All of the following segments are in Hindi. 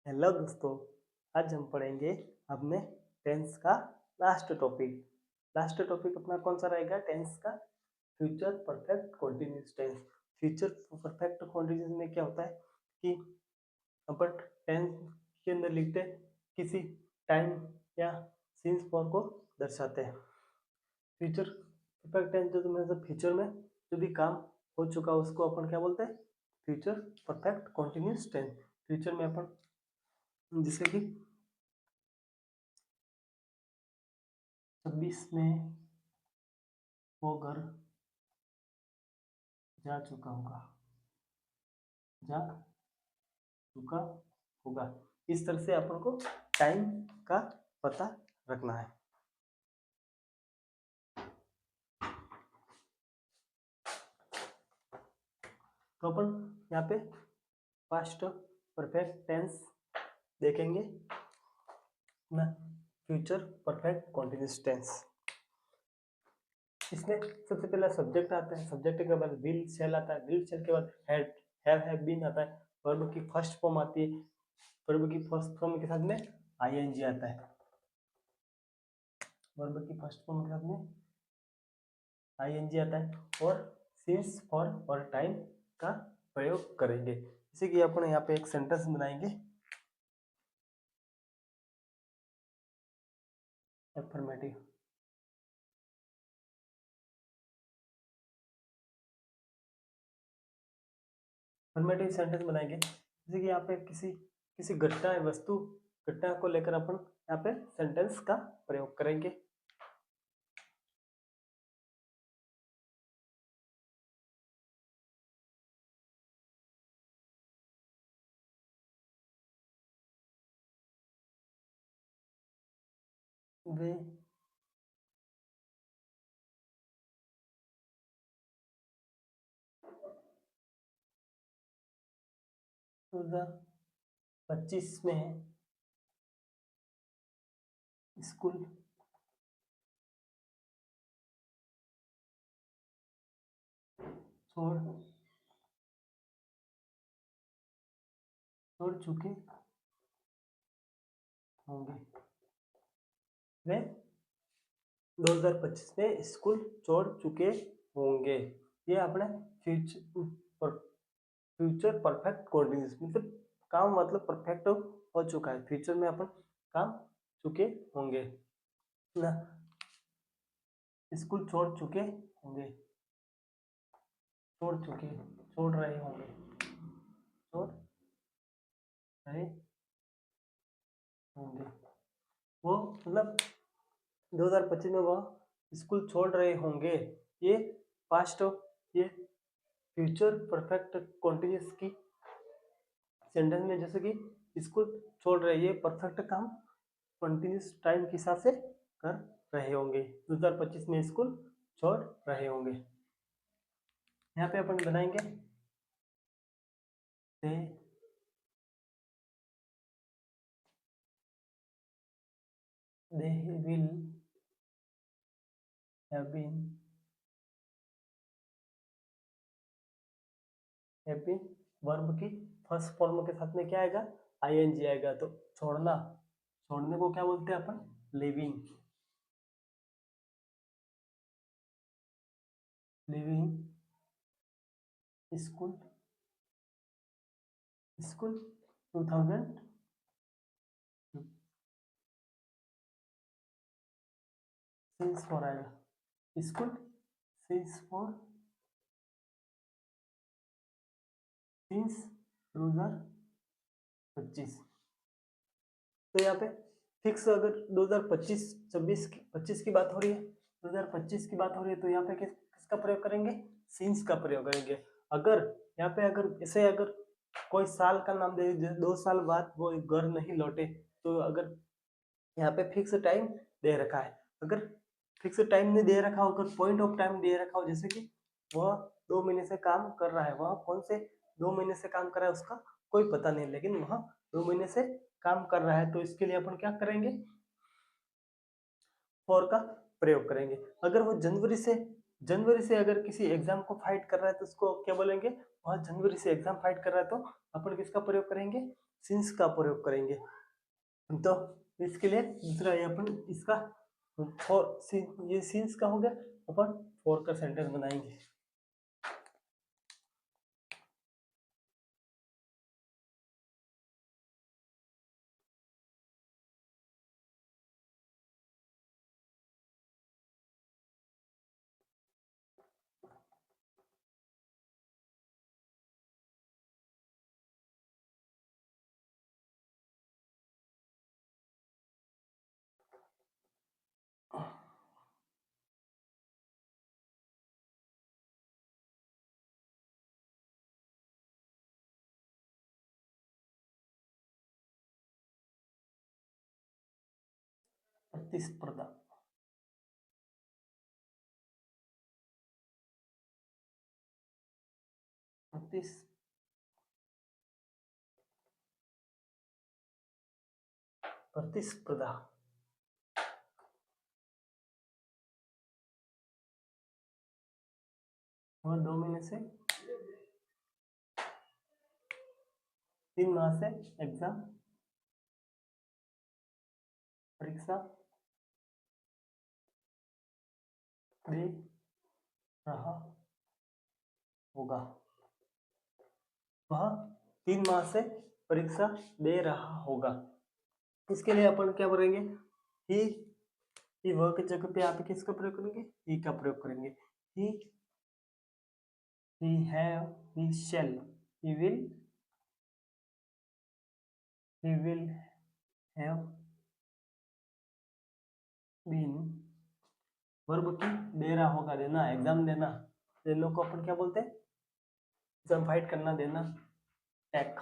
हेलो दोस्तों, आज हम पढ़ेंगे अपने टेंस का लास्ट टॉपिक। लास्ट टॉपिक अपना कौन सा रहेगा? टेंस का future perfect continuous tense. Future perfect continuous में क्या होता है कि अपन टेंस के अंदर लिखते हैं किसी टाइम या सीन्स फॉर को दर्शाते हैं। फ्यूचर परफेक्ट टेंस जो मतलब फ्यूचर में जो भी काम हो चुका उसको अपन क्या बोलते हैं? Future perfect continuous tense. Future में अपन जैसे कि 26 में वो घर जा चुका होगा। इस तरह से अपन को टाइम का पता रखना है। तो अपन यहाँ पे पास्ट परफेक्ट टेंस देखेंगे ना, फ्यूचर परफेक्ट कंटीन्यूअस टेंस। इसमें सबसे पहला सब्जेक्ट आता है। सब्जेक्ट के बाद विल शेल आता है। विल शेल के बाद हैड हैव बीन आता है। वर्ब की फर्स्ट फॉर्म आती है। वर्ब की फर्स्ट फॉर्म के साथ में आईएनजी आता है। वर्ब की फर्स्ट फॉर्म के साथ में आईएनजी आता है और सिंस फॉर और टाइम का प्रयोग करेंगे। जैसे कि अपन यहाँ पे एक सेंटेंस बनाएंगे। अफर्मेटिव अफर्मेटिव सेंटेंस बनाएंगे। जैसे कि यहाँ पे किसी घटना वस्तु घटना को लेकर अपन यहाँ पे सेंटेंस का प्रयोग करेंगे। वे 2025 में स्कूल छोड़ चुके होंगे। वे 2025 में स्कूल छोड़ चुके होंगे। ये अपने फ्यूचर परफेक्ट कंटीन्यूअस मतलब काम मतलब परफेक्ट हो चुका है। फ्यूचर में अपन काम चुके होंगे ना, स्कूल छोड़ चुके होंगे, छोड़ रहे होंगे, छोड़ रहे होंगे। वो मतलब 2025 में वह स्कूल छोड़ रहे होंगे। ये पास्ट ये फ्यूचर परफेक्ट कंटीन्यूअस की सेंटेंस में जैसे कि स्कूल छोड़ रहे, ये परफेक्ट काम कंटीन्यूअस टाइम के हिसाब से कर रहे होंगे। 2025 में स्कूल छोड़ रहे होंगे। यहाँ पे अपन बनाएंगे they will have been verb की फर्स्ट फॉर्म के साथ में क्या आएगा? आईएनजी आएगा। तो छोड़ने को क्या बोलते हैं अपन? लिविंग स्कूल 2000 सिंस फॉर आएगा। School since 2025। तो यहाँ पे फिक्स अगर 2025 की बात हो रही है, 2025 की बात हो रही है, तो यहाँ पे किसका प्रयोग करेंगे? सिंस का प्रयोग करेंगे। अगर यहाँ पे अगर कोई साल का नाम दे, 2 साल बाद वो घर नहीं लौटे, तो अगर यहाँ पे फिक्स टाइम दे रखा है, अगर फिक्स टाइम नहीं दे रखा हो, अगर पॉइंट ऑफ टाइम दे रखा हो, जैसे कि वह 2 महीने से काम कर रहा है, वह कौन से 2 महीने से काम कर रहा है उसका कोई पता नहीं, लेकिन वह 2 महीने से काम कर रहा है, तो इसके लिए अपन क्या करेंगे? फॉर का प्रयोग करेंगे। अगर वो जनवरी से अगर किसी एग्जाम को फाइट कर रहा है, तो उसको क्या बोलेंगे? वह जनवरी से एग्जाम फाइट कर रहा है, तो अपन किसका प्रयोग करेंगे? सिंस का प्रयोग करेंगे। तो इसके लिए दूसरा ये अपन इसका ये सिंस का हो गया, अपन फॉर का सेंटेंस बनाएंगे। प्रतिस्पर्धा, प्रतिस्पर्धा और 2 महीने से 3 माह से एग्जाम परीक्षा दे रहा होगा। वह 3 माह से परीक्षा दे रहा होगा। इसके लिए अपन क्या करेंगे, ही वह की जगह पे आप किसका प्रयोग करेंगे, ही का प्रयोग करेंगे। he have, he shall, he will have been, verb की दे रहा होगा, देना, एग्जाम देना, देने को अपन क्या बोलते हैं, एग्जाम फाइट करना, देना, take,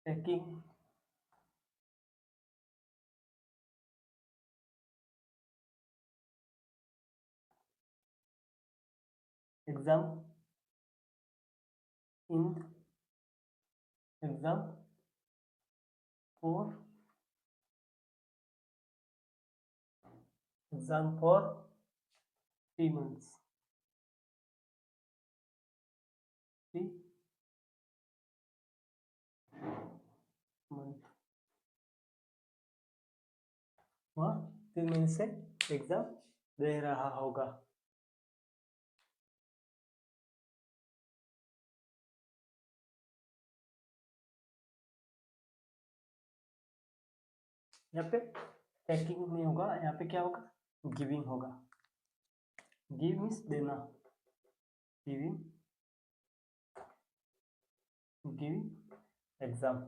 taking, exam, in exam, for exam for 3 months, 3 month, वह 3 महीने से एग्जाम दे रहा होगा। यहाँ पे टेकिंग नहीं होगा, यहाँ पे क्या होगा, गिविंग होगा। गिव मीन्स देना, गिविंग, गिविंग एग्जाम,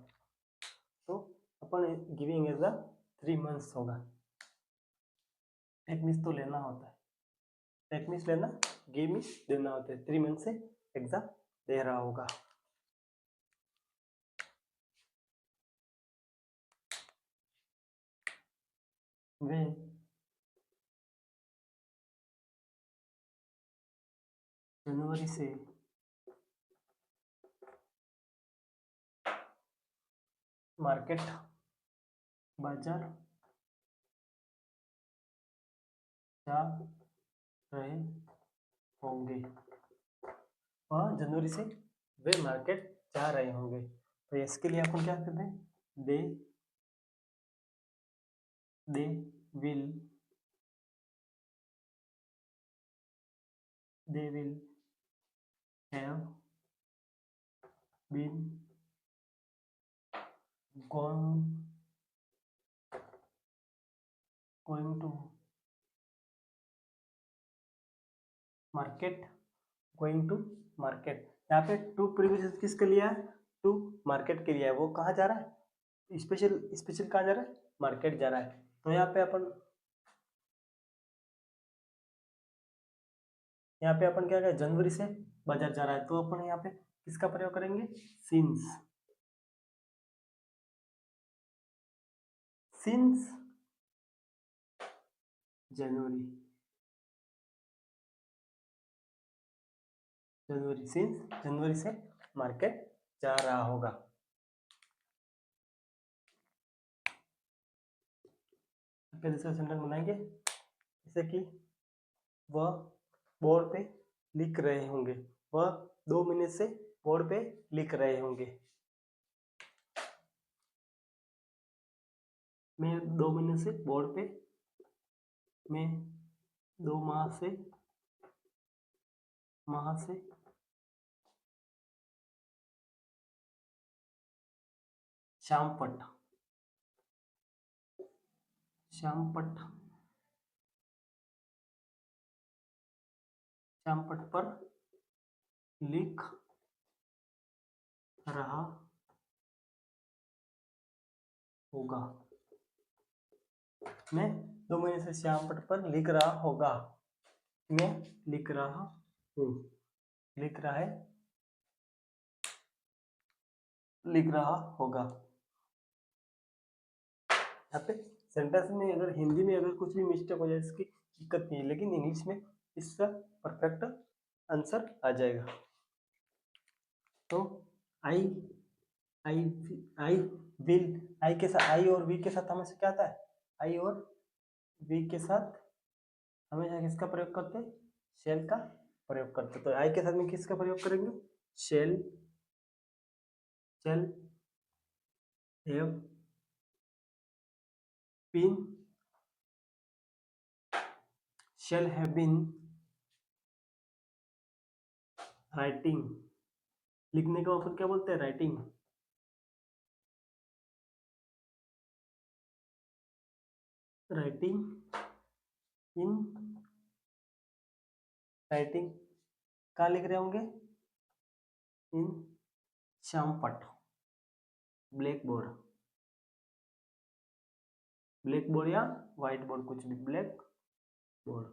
तो अपन गिविंग एग्जाम 3 months होगा। टेक मीन्स तो लेना होता है, टेक मीन्स लेना, गिव मीन्स देना होता है। 3 months से एग्जाम दे रहा होगा। वे जनवरी से मार्केट, बाजार जा रहे होंगे। वह जनवरी से वे मार्केट जा रहे होंगे। तो इसके लिए अपन क्या करते हैं, they will have been going to market, going to market. यहाँ पे टू प्रीवियस किसके लिया है, टू मार्केट के लिया है। वो कहाँ जा रहा है, स्पेशल कहाँ जा रहा है, मार्केट जा रहा है। तो यहाँ पे अपन क्या करें, जनवरी से बाजार जा रहा है, तो अपन यहाँ पे किसका प्रयोग करेंगे, since, since January, since January से मार्केट जा रहा होगा। दूसरा सेंटेंस बनाएंगे, जैसे कि वह बोर्ड पे लिख रहे होंगे, वह 2 महीने से बोर्ड पे लिख रहे होंगे। मैं 2 महीने से बोर्ड पे, मैं 2 माह से श्यामपट्ट पर लिख रहा होगा। मैं 2 महीने से श्यामपट्ट पर लिख रहा होगा। मैं लिख रहा हूँ, लिख रहा है, लिख रहा होगा। यहाँ पे सेंटेंस में अगर हिंदी में अगर कुछ भी मिस्टेक हो जाए इसकी दिक्कत नहीं है, लेकिन इंग्लिश में इसका परफेक्ट आंसर आ जाएगा। तो आई विल, आई के साथ, आई और वी के साथ हमेशा क्या आता है, आई और वी के साथ हमेशा किसका प्रयोग करते हैं, शेल का प्रयोग करते हैं। तो आई के साथ में किसका प्रयोग करेंगे, shall, shall have been, shall have been writing, लिखने को अपन क्या बोलते हैं, राइटिंग, राइटिंग इन, राइटिंग कहाँ लिख रहे होंगे, इन श्यामपट्ट, ब्लैक बोर्ड, ब्लैक बोर्ड या व्हाइट बोर्ड, कुछ भी, ब्लैक बोर्ड,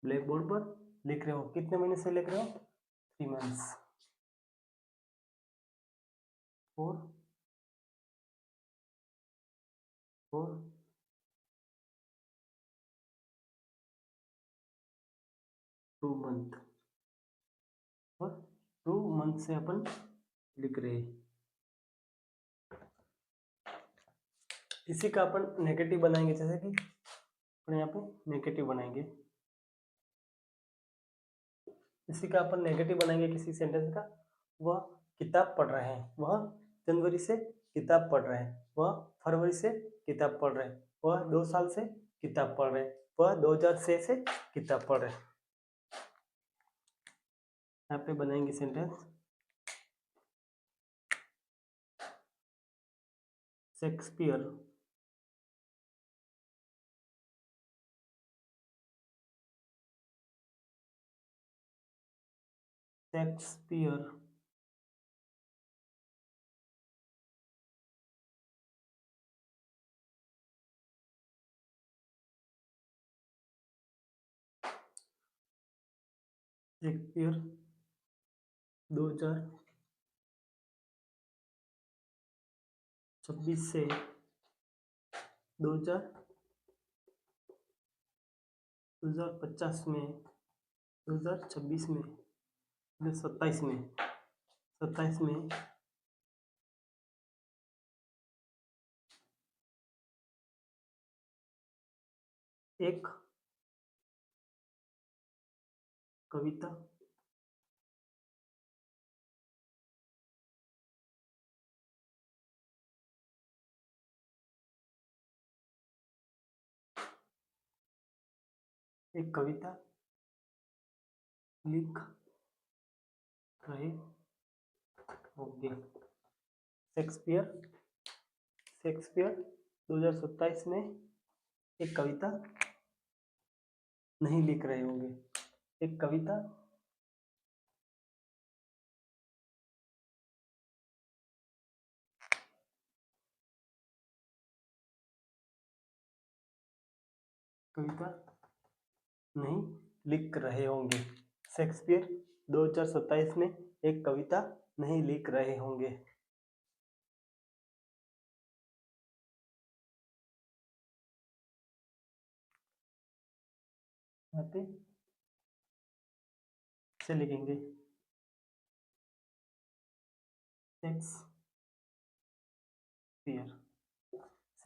ब्लैक बोर्ड पर लिख रहे हो। कितने महीने से लिख रहे हो, 3 मंथ्स, 4 2 मंथ, और 2 मंथ से अपन लिख रहे हैं। इसी का अपन नेगेटिव बनाएंगे, जैसे कि अपन यहाँ पे नेगेटिव बनाएंगे, इसी का अपन नेगेटिव बनाएंगे किसी सेंटेंस का। वह किताब पढ़ रहे हैं, वह जनवरी से किताब पढ़ रहे हैं, वह फरवरी से किताब पढ़ रहे हैं, वह 2 साल से किताब पढ़ रहे हैं, वह 2006 से किताब पढ़ रहे हैं। यहाँ पे बनाएंगे सेंटेंस, शेक्सपियर शेक्सपियर 2026 से 2050 में, 2026 में, 27 में एक कविता लिख रहे होंगे। शेक्सपियर 2027 में एक कविता नहीं लिख रहे होंगे, एक कविता नहीं लिख रहे होंगे। शेक्सपियर 2027 में एक कविता नहीं लिख रहे होंगे। यहाँ पे से लिखेंगे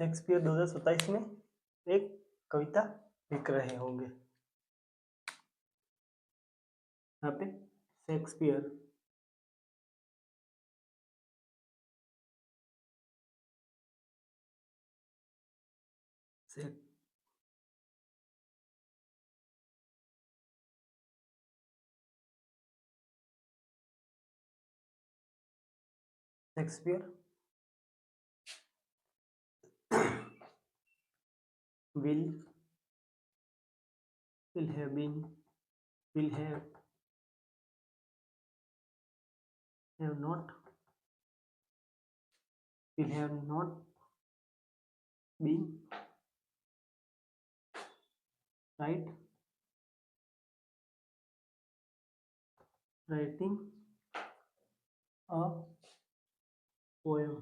शेक्सपियर 2027 में एक कविता लिख रहे होंगे। यहाँ पे Shakespeare, Shakespeare will have been, will have not, will have not been right writing a poem।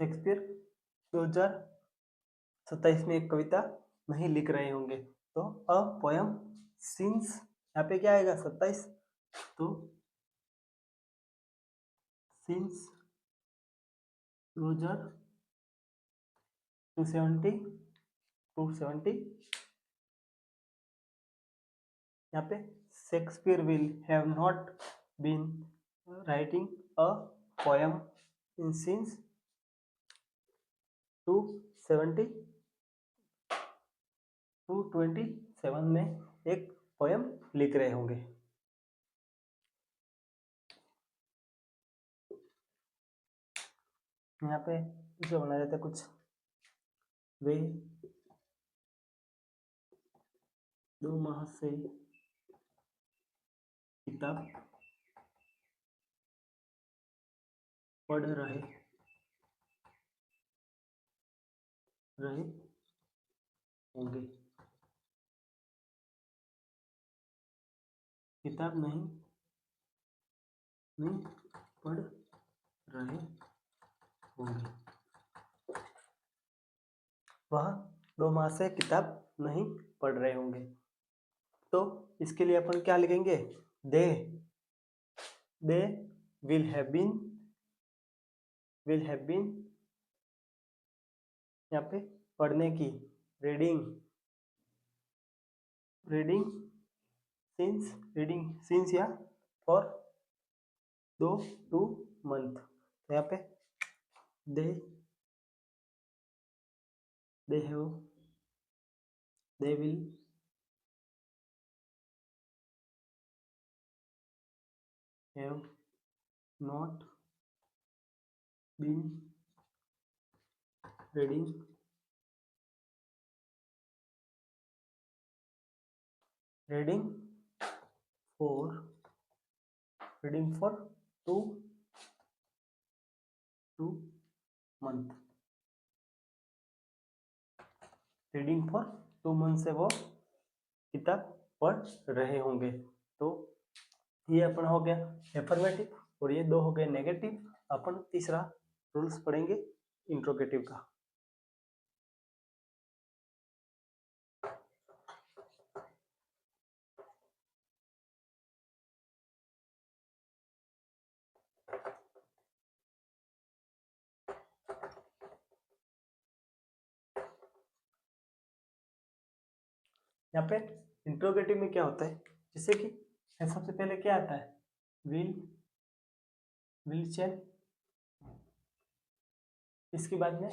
Shakespeare 2027 में एक कविता नहीं लिख रहे होंगे, तो अ पोयम सिंस यहाँ पे क्या आएगा 27, तो सिंस 270 यहाँ पे Shakespeare will have not been writing a poem in since 227 में एक पोयम लिख रहे होंगे। यहाँ पे इसे बनाया जाता है कुछ, वे 2 माह से किताब पढ़ रहे होंगे, किताब नहीं पढ़ रहे होंगे, वह 2 माह से किताब नहीं पढ़ रहे होंगे। तो इसके लिए अपन क्या लिखेंगे, दे विल हैव बीन यहाँ पे पढ़ने की, रीडिंग सिंस या फॉर 2 मंथ, तो यहाँ पे they will have not been reading for 2 month, reading for 2 month से वो किताब पढ़ रहे होंगे। तो ये अपना हो गया एफर्मेटिव और ये 2 हो गए नेगेटिव। अपन तीसरा रूल्स पढ़ेंगे इंट्रोगेटिव का। यहाँ पे इंट्रोगेटिव में क्या होता है, जैसे कि सबसे पहले क्या आता है, विल चेल, इसके बाद में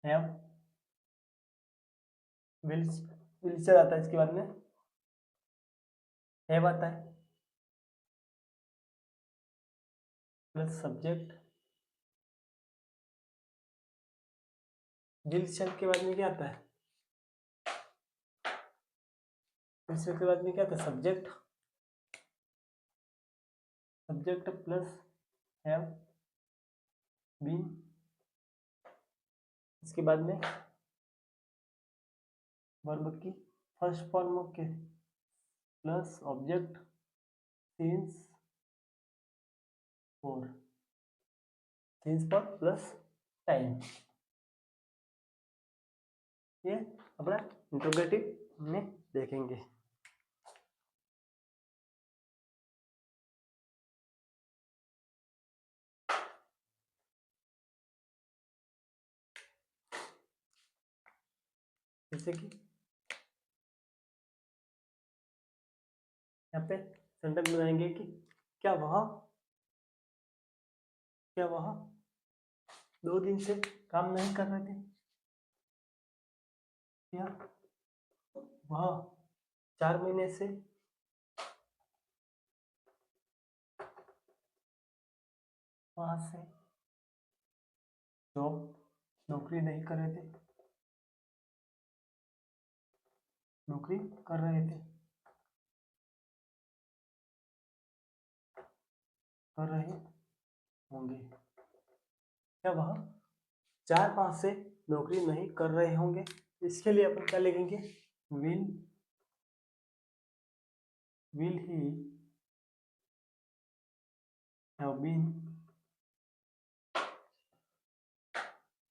हैव, विल चेल आता है, इसके बाद में हैव आता है, प्लस सब्जेक्ट, विल चेल के बाद में क्या आता है, विल चेल के बाद में क्या आता है, सब्जेक्ट प्लस हैव बीन, इसके बाद में वर्ब की फर्स्ट फॉर्म के plus object since for plus time. ये अपना इंट्रोगेटिव में देखेंगे। जैसे कि यहाँ पे सेंटेंस बनाएंगे कि क्या वह 2 दिन से काम नहीं कर रहे थे, या वह 4 महीने से वहां से जॉब नौकरी नहीं कर रहे थे, नौकरी कर रहे थे, कर रहे होंगे। क्या वह 4-5 से नौकरी नहीं कर रहे होंगे? इसके लिए अपन क्या लिखेंगे? Will he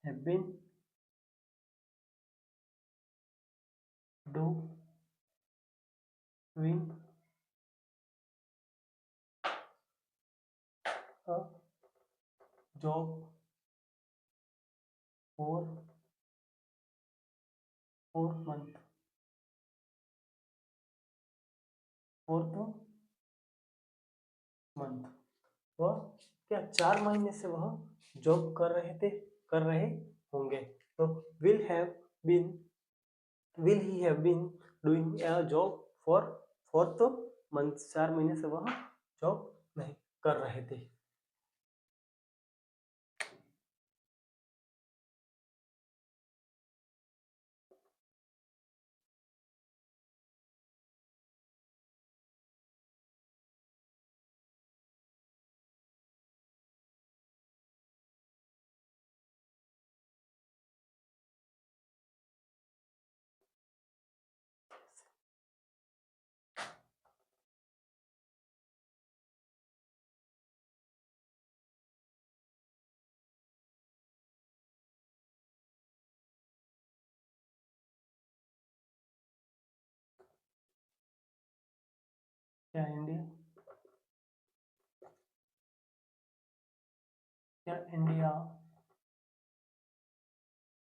have been doing a job for 4 month, 4th month। वह क्या 4 महीने से वह जॉब कर रहे होंगे। तो will he have been doing a job for 4th month। 4 महीने से वह जॉब नहीं कर रहे थे। क्या इंडिया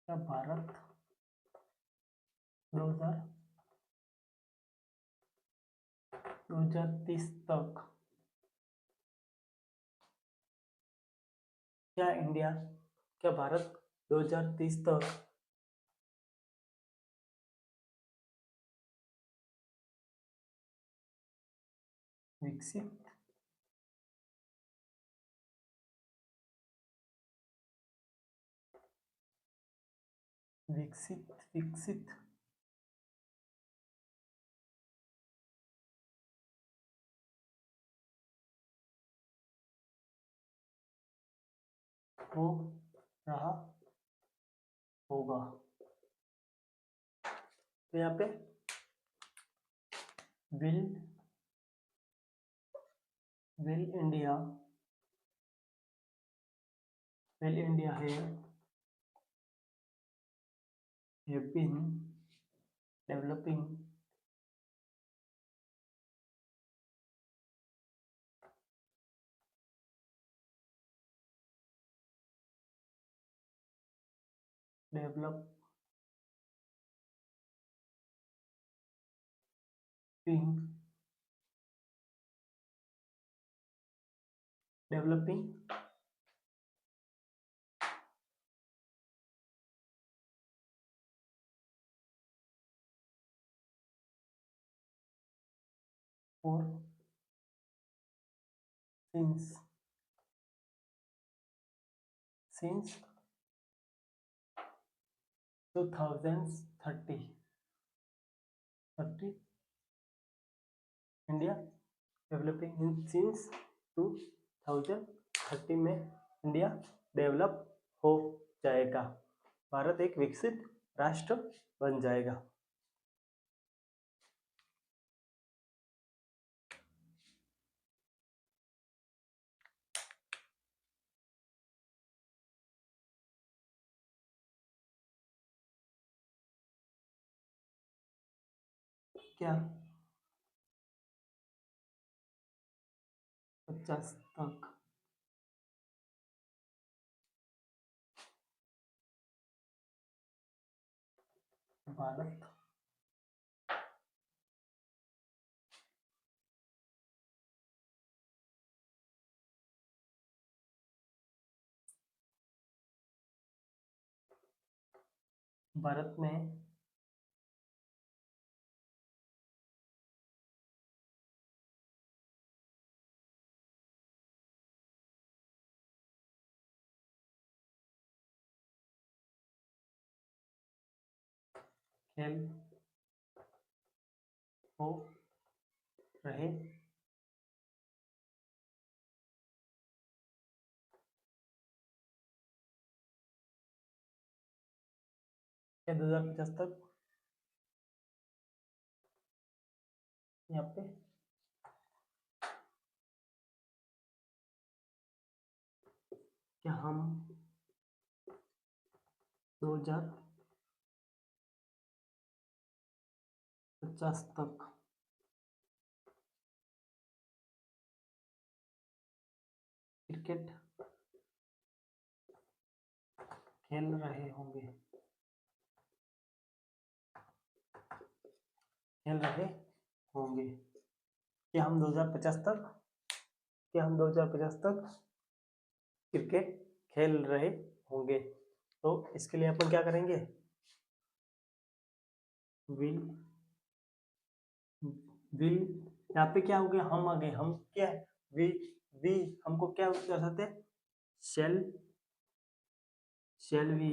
क्या भारत 2030 तक, क्या भारत 2030 तक विकसित हो रहा होगा। तो यहाँ पे will India have been developing developing for since 2030। India developing in since 2030 में इंडिया डेवलप हो जाएगा, भारत एक विकसित राष्ट्र बन जाएगा। क्या 50 तक भारत भारत में खेल हो रहे क्या 2050 तक यहाँ पे क्या हम 2050 तक क्रिकेट खेल रहे होंगे, खेल रहे होंगे। क्या हम 2050 तक क्रिकेट खेल रहे होंगे। तो इसके लिए अपन क्या करेंगे, विल यहाँ पे क्या हो गया, हम आ गए, हम क्या है, वी हमको क्या कर सकते हैं, शेल वी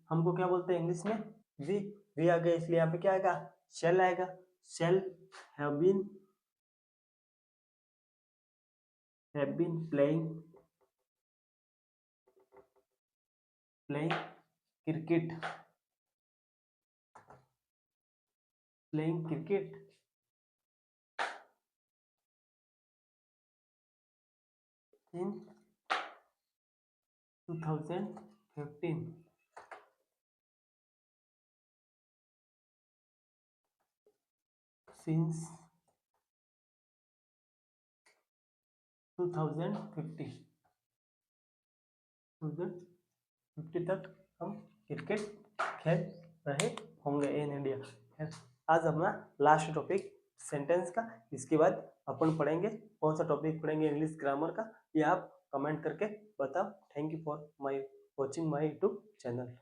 हमको क्या बोलते हैं इंग्लिश में, वी आ गया, इसलिए यहाँ पे क्या आएगा, शेल आएगा। Shall have been playing cricket in 2015 since 2050 तक हम क्रिकेट खेल रहे होंगे इन इंडिया। आज अपना लास्ट टॉपिक सेंटेंस का, इसके बाद अपन पढ़ेंगे कौन सा टॉपिक पढ़ेंगे इंग्लिश ग्रामर का, ये आप कमेंट करके बताओ। Thank you for my watching my YouTube channel.